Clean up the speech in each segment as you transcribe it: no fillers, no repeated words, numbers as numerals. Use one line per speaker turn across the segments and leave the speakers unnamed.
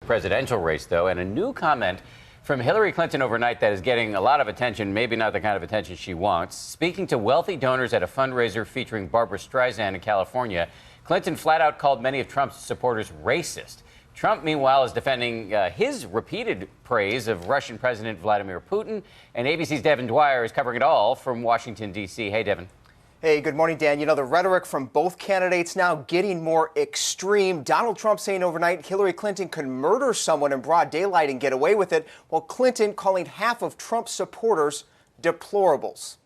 presidential race, though, and a new comment from Hillary Clinton overnight that is getting a lot of attention, maybe not the kind of attention she wants. Speaking to wealthy donors at a fundraiser featuring Barbra Streisand in California, Clinton flat out called many of Trump's supporters racist. Trump, meanwhile, is defending his repeated praise of Russian President Vladimir Putin. And ABC's Devin Dwyer is covering it all from Washington, D.C. Hey, Devin.
Hey, good morning, Dan. You know, the rhetoric from both candidates now getting more extreme. Donald Trump saying overnight Hillary Clinton could murder someone in broad daylight and get away with it, while Clinton calling half of Trump's supporters deplorables.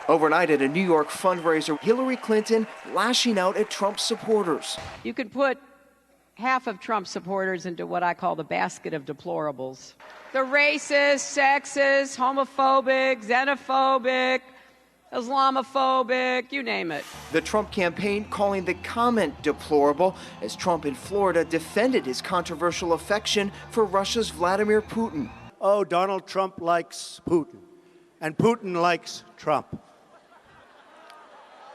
Overnight at a New York fundraiser, Hillary Clinton lashing out at Trump's supporters.
You could put half of Trump supporters into what I call the basket of deplorables. The racist, sexist, homophobic, xenophobic, Islamophobic, you name it.
The Trump campaign calling the comment deplorable as Trump in Florida defended his controversial affection for Russia's Vladimir Putin.
Oh, Donald Trump likes Putin, and Putin likes Trump.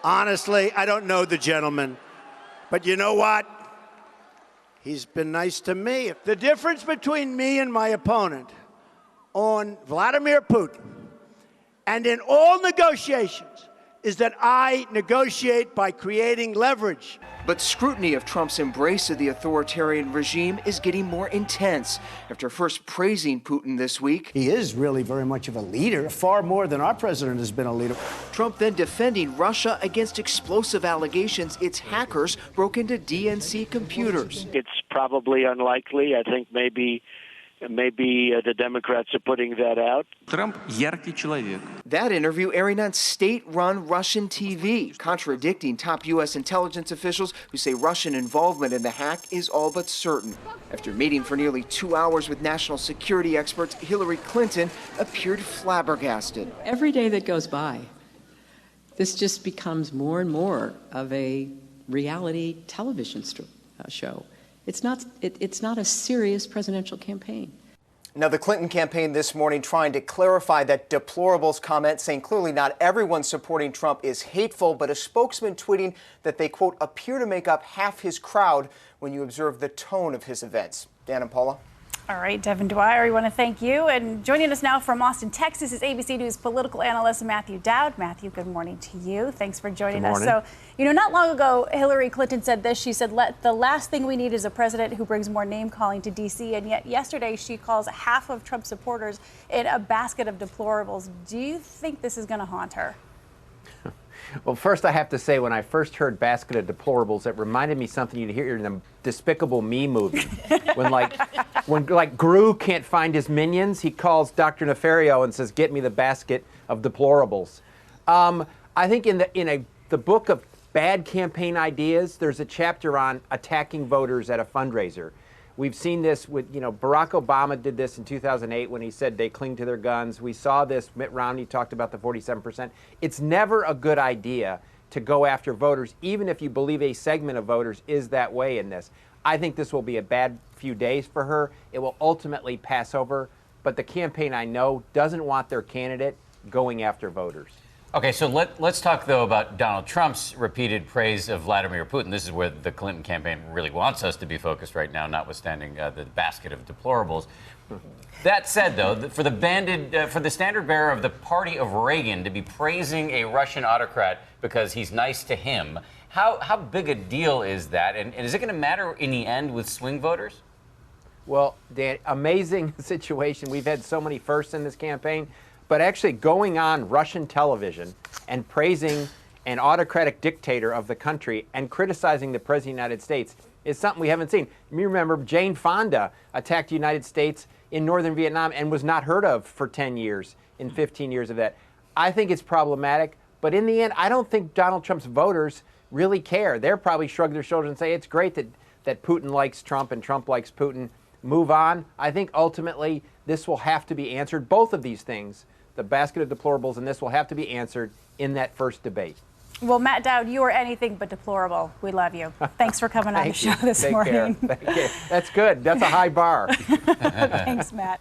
Honestly, I don't know the gentleman, but you know what? He's been nice to me. The difference between me and my opponent on Vladimir Putin and in all negotiations is that I negotiate by creating leverage.
But scrutiny of Trump's embrace of the authoritarian regime is getting more intense. After first praising Putin this week,
He is really very much of a leader, far more than our president has been a leader.
Trump then defending Russia against explosive allegations its hackers broke into DNC computers.
It's probably unlikely. I think maybe the Democrats are putting that out.
Трамп яркий человек.
That interview airing on state-run Russian TV, contradicting top U.S. intelligence officials who say Russian involvement in the hack is all but certain. After meeting for nearly 2 hours with national security experts, Hillary Clinton appeared flabbergasted.
Every day that goes by, this just becomes more and more of a reality television show. It's not a serious presidential campaign.
Now, the Clinton campaign this morning trying to clarify that deplorables comment, saying clearly not everyone supporting Trump is hateful, but a spokesman tweeting that they, quote, appear to make up half his crowd when you observe the tone of his events. Dan and Paula.
All right, Devin Dwyer, we want to thank you. And joining us now from Austin, Texas is ABC News political analyst Matthew Dowd. Matthew, good morning to you. Thanks for joining us. So, not long ago, Hillary Clinton said this. She said, the last thing we need is a president who brings more name-calling to D.C. And yet yesterday she calls half of Trump supporters in a basket of deplorables. Do you think this is going to haunt her?
Well, first I have to say, when I first heard basket of deplorables, it reminded me something you'd hear in the Despicable Me movie. when Gru can't find his minions, he calls Dr. Nefario and says, get me the basket of deplorables. I think in the book of bad campaign ideas, there's a chapter on attacking voters at a fundraiser. We've seen this with, Barack Obama did this in 2008 when he said they cling to their guns. We saw this, Mitt Romney talked about the 47%. It's never a good idea to go after voters, even if you believe a segment of voters is that way in this. I think this will be a bad few days for her. It will ultimately pass over, but the campaign, I know, doesn't want their candidate going after voters.
Okay, so let's talk, though, about Donald Trump's repeated praise of Vladimir Putin. This is where the Clinton campaign really wants us to be focused right now, notwithstanding the basket of deplorables. That said, though, for the standard bearer of the party of Reagan to be praising a Russian autocrat because he's nice to him, how big a deal is that? And is it going to matter in the end with swing voters?
Well, Dan, amazing situation. We've had so many firsts in this campaign. But actually going on Russian television and praising an autocratic dictator of the country and criticizing the President of the United States is something we haven't seen. You remember Jane Fonda attacked the United States in northern Vietnam and was not heard of for 10 years in 15 years of that. I think it's problematic, but in the end, I don't think Donald Trump's voters really care. They're probably shrug their shoulders and say, it's great that Putin likes Trump and Trump likes Putin. Move on. I think ultimately this will have to be answered. Both of these things, the basket of deplorables and this, will have to be answered in that first debate.
Well, Matt Dowd, you are anything but deplorable. We love you. Thanks for coming on the show this morning.
Take care. That's good. That's a high bar.
Thanks, Matt.